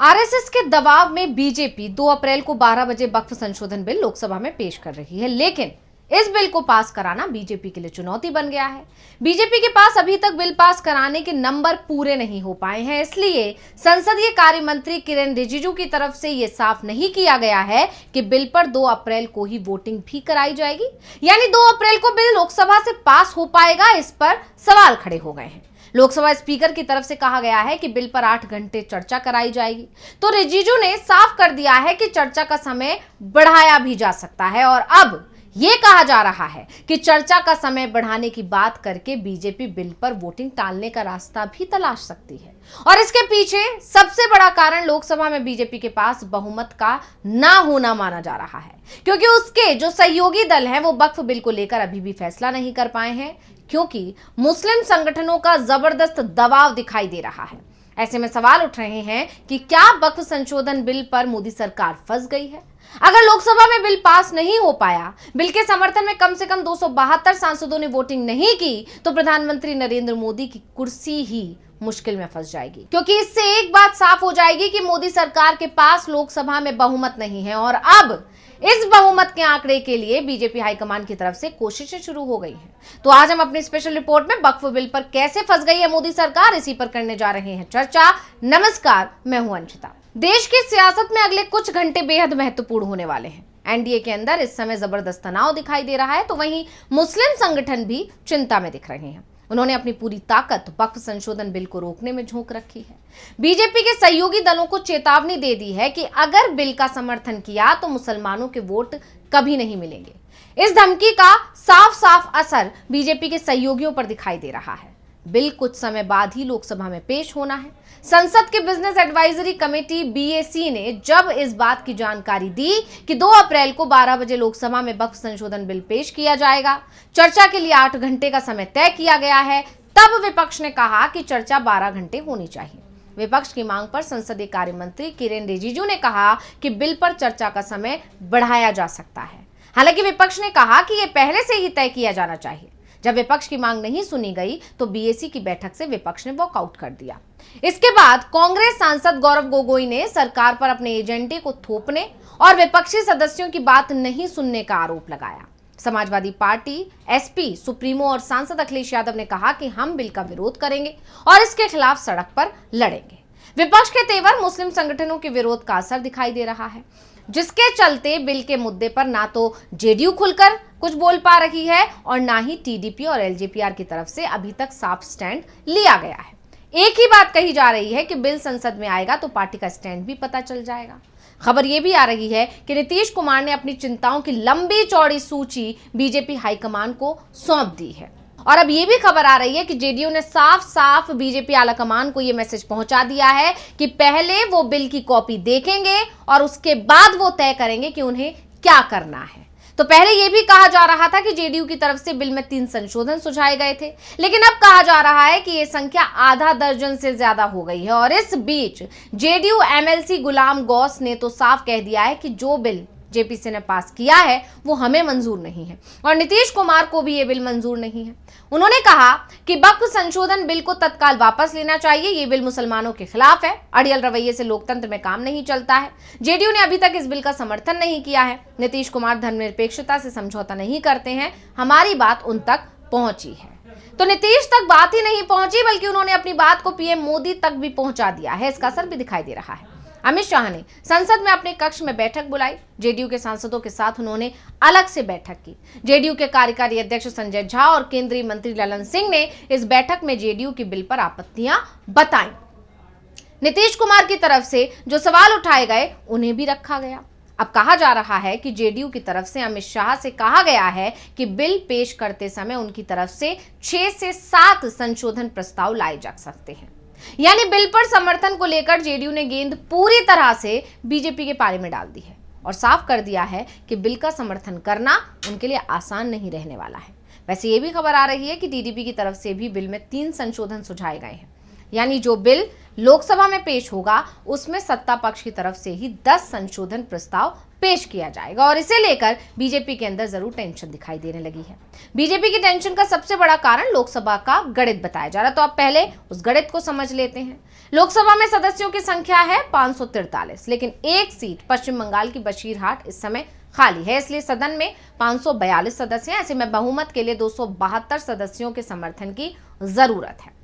RSS के दबाव में बीजेपी 2 अप्रैल को 12 बजे वक्फ संशोधन बिल लोकसभा में पेश कर रही है, लेकिन इस बिल को पास कराना बीजेपी के लिए चुनौती बन गया है। बीजेपी के पास अभी तक बिल पास कराने के नंबर पूरे नहीं हो पाए हैं, इसलिए संसदीय कार्य मंत्री किरेन रिजिजू की तरफ से यह साफ नहीं किया गया है कि बिल पर 2 अप्रैल को ही वोटिंग भी कराई जाएगी, यानी 2 अप्रैल को बिल लोकसभा से पास हो पाएगा। इस पर सवाल खड़े हो गए हैं। लोकसभा स्पीकर की तरफ से कहा गया है कि बिल पर 8 घंटे चर्चा कराई जाएगी, तो रिजिजू ने साफ कर दिया है कि चर्चा का समय बढ़ाया भी जा सकता है और अब यह कहा जा रहा है कि चर्चा का समय बढ़ाने की बात करके बीजेपी बिल पर वोटिंग टालने का रास्ता भी तलाश सकती है। और इसके पीछे सबसे बड़ा कारण लोकसभा में बीजेपी के पास बहुमत का ना होना माना जा रहा है, क्योंकि उसके जो सहयोगी दल हैं वो वक्फ बिल को लेकर अभी भी फैसला नहीं कर पाए हैं, क्योंकि मुस्लिम संगठनों का जबरदस्त दबाव दिखाई दे रहा है। ऐसे में सवाल उठ रहे हैं कि क्या वक्फ संशोधन बिल पर मोदी सरकार फंस गई है? अगर लोकसभा में बिल पास नहीं हो पाया, बिल के समर्थन में कम से कम 272 सांसदों ने वोटिंग नहीं की, तो प्रधानमंत्री नरेंद्र मोदी की कुर्सी ही मुश्किल में फंस जाएगी, क्योंकि इससे एक बात साफ हो जाएगी कि मोदी सरकार के पास लोकसभा में बहुमत नहीं है और अब इस बहुमत के आंकड़े के लिए बीजेपी हाईकमान की तरफ से कोशिशें शुरू हो गई हैं। तो आज हम अपनी स्पेशल रिपोर्ट में वक्फ बिल पर कैसे फंस गई है मोदी सरकार, इसी पर करने जा रहे हैं चर्चा। नमस्कार, मैं हूं अंशिता। देश की सियासत में अगले कुछ घंटे बेहद महत्वपूर्ण होने वाले हैं। एनडीए के अंदर इस समय जबरदस्त तनाव दिखाई दे रहा है, तो वहीं मुस्लिम संगठन भी चिंता में दिख रहे हैं। उन्होंने अपनी पूरी ताकत वक्फ संशोधन बिल को रोकने में झोंक रखी है। बीजेपी के सहयोगी दलों को चेतावनी दे दी है कि अगर बिल का समर्थन किया तो मुसलमानों के वोट कभी नहीं मिलेंगे। इस धमकी का साफ साफ असर बीजेपी के सहयोगियों पर दिखाई दे रहा है। बिल कुछ समय बाद ही लोकसभा में पेश होना है। संसद के बिजनेस एडवाइजरी कमेटी बीएसी ने जब इस बात की जानकारी दी कि 2 अप्रैल को 12 बजे लोकसभा में वक्फ संशोधन बिल पेश किया जाएगा, चर्चा के लिए 8 घंटे का समय तय किया गया है, तब विपक्ष ने कहा कि चर्चा 12 घंटे होनी चाहिए। विपक्ष की मांग पर संसदीय कार्य मंत्री किरेन रिजिजू ने कहा कि बिल पर चर्चा का समय बढ़ाया जा सकता है। हालांकि विपक्ष ने कहा कि यह पहले से ही तय किया जाना चाहिए। जब विपक्ष की मांग नहीं सुनी गई तो बीएसी की बैठक से विपक्ष ने वॉकआउट कर दिया। इसके बाद कांग्रेस सांसद गौरव गोगोई ने सरकार पर अपने एजेंडे को थोपने और विपक्षी सदस्यों की बात नहीं सुनने का आरोप लगाया। समाजवादी पार्टी, एसपी सुप्रीमो और सांसद अखिलेश यादव ने कहा कि हम बिल का विरोध करेंगे और इसके खिलाफ सड़क पर लड़ेंगे। विपक्ष के तेवर मुस्लिम संगठनों के विरोध का असर दिखाई दे रहा है, जिसके चलते बिल के मुद्दे पर ना तो जेडीयू खुलकर कुछ बोल पा रही है और ना ही टीडीपी और एलजेपीआर की तरफ से अभी तक साफ स्टैंड लिया गया है। एक ही बात कही जा रही है कि बिल संसद में आएगा तो पार्टी का स्टैंड भी पता चल जाएगा। खबर यह भी आ रही है कि नीतीश कुमार ने अपनी चिंताओं की लंबी चौड़ी सूची बीजेपी हाईकमान को सौंप दी है और अब यह भी खबर आ रही है कि जेडीयू ने साफ साफ बीजेपी आलाकमान को यह मैसेज पहुंचा दिया है कि पहले वो बिल की कॉपी देखेंगे और उसके बाद वो तय करेंगे कि उन्हें क्या करना है। तो पहले यह भी कहा जा रहा था कि जेडीयू की तरफ से बिल में 3 संशोधन सुझाए गए थे, लेकिन अब कहा जा रहा है कि यह संख्या आधा दर्जन से ज्यादा हो गई है। और इस बीच जेडीयू एमएलसी गुलाम गौस ने तो साफ कह दिया है कि जो बिल जेपीसी ने पास किया है वो हमें मंजूर नहीं है और नीतीश कुमार को भी ये बिल मंजूर नहीं है। उन्होंने कहा कि वक्फ संशोधन बिल को तत्काल वापस लेना चाहिए। ये बिल मुसलमानों के खिलाफ है। अड़ियल रवैये से लोकतंत्र में काम नहीं चलता है। जेडीयू ने अभी तक इस बिल का समर्थन नहीं किया है। नीतीश कुमार धर्मनिरपेक्षता से समझौता नहीं करते हैं। हमारी बात उन तक पहुंची है। तो नीतीश तक बात ही नहीं पहुंची, बल्कि उन्होंने अपनी बात को पीएम मोदी तक भी पहुंचा दिया है। इसका असर भी दिखाई दे रहा है। अमित शाह ने संसद में अपने कक्ष में बैठक बुलाई। जेडीयू के सांसदों के साथ उन्होंने अलग से बैठक की। जेडीयू के कार्यकारी अध्यक्ष संजय झा और केंद्रीय मंत्री ललन सिंह ने इस बैठक में जेडीयू के बिल पर आपत्तियां बताई। नीतीश कुमार की तरफ से जो सवाल उठाए गए उन्हें भी रखा गया। अब कहा जा रहा है कि जेडीयू की तरफ से अमित शाह से कहा गया है कि बिल पेश करते समय उनकी तरफ से 6 से 7 संशोधन प्रस्ताव लाए जा सकते हैं। यानी बिल पर समर्थन को लेकर जेडीयू ने गेंद पूरी तरह से बीजेपी के पाले में डाल दी है और साफ कर दिया है कि बिल का समर्थन करना उनके लिए आसान नहीं रहने वाला है। वैसे ये भी खबर आ रही है कि टीडीपी की तरफ से भी बिल में 3 संशोधन सुझाए गए हैं, यानी जो बिल लोकसभा में पेश होगा उसमें सत्ता पक्ष की तरफ से ही 10 संशोधन प्रस्ताव पेश किया जाएगा और इसे लेकर बीजेपी के अंदर जरूर टेंशन दिखाई देने लगी है। बीजेपी की टेंशन का सबसे बड़ा कारण लोकसभा का गणित बताया जा रहा है, तो अब पहले उस गणित को समझ लेते हैं। लोकसभा में सदस्यों की संख्या है 543, लेकिन एक सीट पश्चिम बंगाल की बशीरहाट इस समय खाली है, इसलिए सदन में 542 सदस्य हैं। ऐसे में बहुमत के लिए 272 सदस्यों के समर्थन की जरूरत है।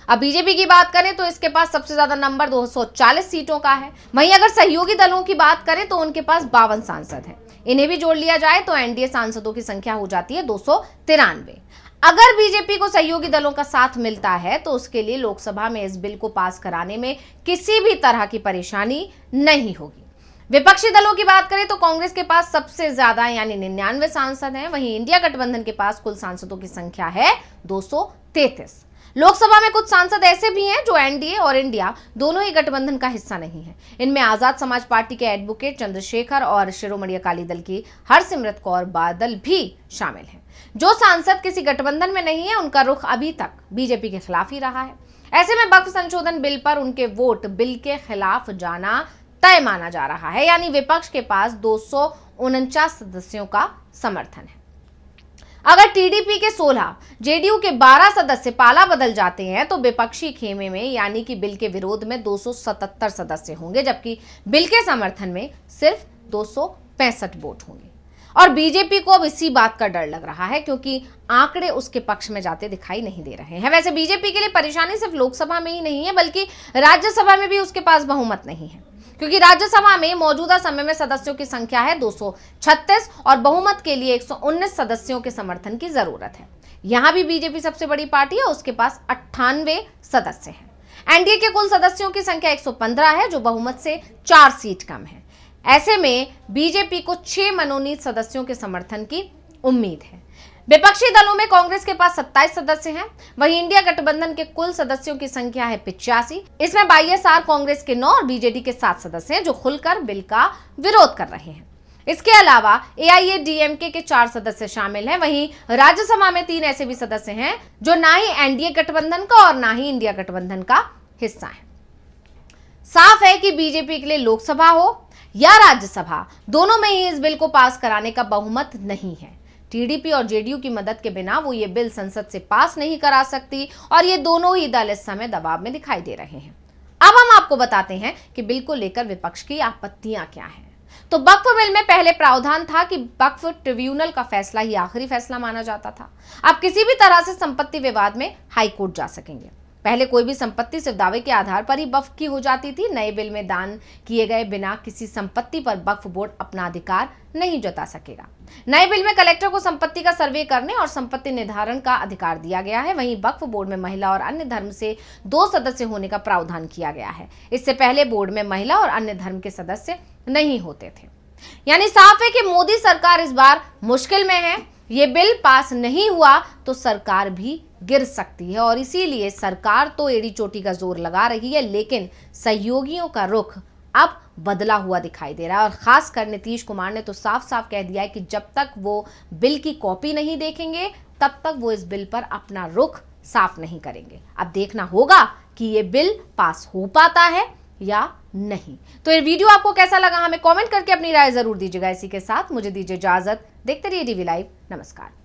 अब बीजेपी की बात करें तो इसके पास सबसे ज्यादा नंबर 240 सीटों का है। वहीं अगर सहयोगी दलों की बात करें तो उनके पास 52 सांसद हैं। इन्हें भी जोड़ लिया जाए तो एनडीए सांसदों की संख्या हो जाती है 293। अगर बीजेपी को सहयोगी दलों का साथ मिलता है तो उसके लिए लोकसभा में इस बिल को पास कराने में किसी भी तरह की परेशानी नहीं होगी। विपक्षी दलों की बात करें तो कांग्रेस के पास सबसे ज्यादा यानी 99 सांसद हैं। वहीं इंडिया गठबंधन के पास कुल सांसदों की संख्या है 233। लोकसभा में कुछ सांसद ऐसे भी हैं जो एनडीए और इंडिया दोनों ही गठबंधन का हिस्सा नहीं है। इनमें आजाद समाज पार्टी के एडवोकेट चंद्रशेखर और शिरोमणि अकाली दल की हरसिमरत कौर बादल भी शामिल हैं। जो सांसद किसी गठबंधन में नहीं है उनका रुख अभी तक बीजेपी के खिलाफ ही रहा है। ऐसे में वक्फ संशोधन बिल पर उनके वोट बिल के खिलाफ जाना तय माना जा रहा है, यानी विपक्ष के पास 249 सदस्यों का समर्थन है। अगर टीडीपी के 16, जेडीयू के 12 सदस्य पाला बदल जाते हैं तो विपक्षी खेमे में यानी कि बिल के विरोध में 277 सदस्य होंगे, जबकि बिल के समर्थन में सिर्फ 265 वोट होंगे। और बीजेपी को अब इसी बात का डर लग रहा है क्योंकि आंकड़े उसके पक्ष में जाते दिखाई नहीं दे रहे हैं। वैसे बीजेपी के लिए परेशानी सिर्फ लोकसभा में ही नहीं है बल्कि राज्यसभा में भी उसके पास बहुमत नहीं है, क्योंकि राज्यसभा में मौजूदा समय में सदस्यों की संख्या है 236 और बहुमत के लिए 119 सदस्यों के समर्थन की जरूरत है। यहां भी बीजेपी सबसे बड़ी पार्टी है, उसके पास 98 सदस्य हैं। एनडीए के कुल सदस्यों की संख्या 115 है, जो बहुमत से 4 सीट कम है। ऐसे में बीजेपी को 6 मनोनीत सदस्यों के समर्थन की उम्मीद है। विपक्षी दलों में कांग्रेस के पास 27 सदस्य हैं। वहीं इंडिया गठबंधन के कुल सदस्यों की संख्या है 85। इसमें वाईएसआर कांग्रेस के 9 और बीजेडी के 7 सदस्य हैं जो खुलकर बिल का विरोध कर रहे हैं। इसके अलावा एआईएडीएमके के 4 सदस्य शामिल हैं। वहीं राज्यसभा में 3 ऐसे भी सदस्य हैं जो ना ही एनडीए गठबंधन का और ना ही इंडिया गठबंधन का हिस्सा है। साफ है कि बीजेपी के लिए लोकसभा हो या राज्यसभा, दोनों में ही इस बिल को पास कराने का बहुमत नहीं है। टीडीपी और जेडीयू की मदद के बिना वो ये बिल संसद से पास नहीं करा सकती और ये दोनों ही दल इस समय दबाव में दिखाई दे रहे हैं। अब हम आपको बताते हैं कि बिल को लेकर विपक्ष की आपत्तियां क्या हैं। तो वक्फ बिल में पहले प्रावधान था कि वक्फ ट्रिब्यूनल का फैसला ही आखिरी फैसला माना जाता था। अब किसी भी तरह से संपत्ति विवाद में हाईकोर्ट जा सकेंगे। पहले कोई भी संपत्ति सिर्फ दावे के आधार पर ही वक्फ की हो जाती थी। नए बिल में दान किए गए बिना किसी संपत्ति पर वक्फ बोर्ड अपना अधिकार नहीं जता सकेगा। नए बिल में कलेक्टर को संपत्ति का सर्वे करने और संपत्ति निर्धारण का अधिकार दिया गया है। वहीं वक्फ बोर्ड में महिला और अन्य धर्म से 2 सदस्य होने का प्रावधान किया गया है। इससे पहले बोर्ड में महिला और अन्य धर्म के सदस्य नहीं होते थे। यानी साफ है कि मोदी सरकार इस बार मुश्किल में है। ये बिल पास नहीं हुआ तो सरकार भी गिर सकती है और इसीलिए सरकार तो एड़ी चोटी का जोर लगा रही है, लेकिन सहयोगियों का रुख अब बदला हुआ दिखाई दे रहा है। और खासकर नीतीश कुमार ने तो साफ साफ कह दिया है कि जब तक वो बिल की कॉपी नहीं देखेंगे तब तक वो इस बिल पर अपना रुख साफ नहीं करेंगे। अब देखना होगा कि ये बिल पास हो पाता है या नहीं। तो ये वीडियो आपको कैसा लगा हमें कमेंट करके अपनी राय जरूर दीजिएगा। इसी के साथ मुझे दीजिए इजाजत। देखते रहिए डीवी लाइव। नमस्कार।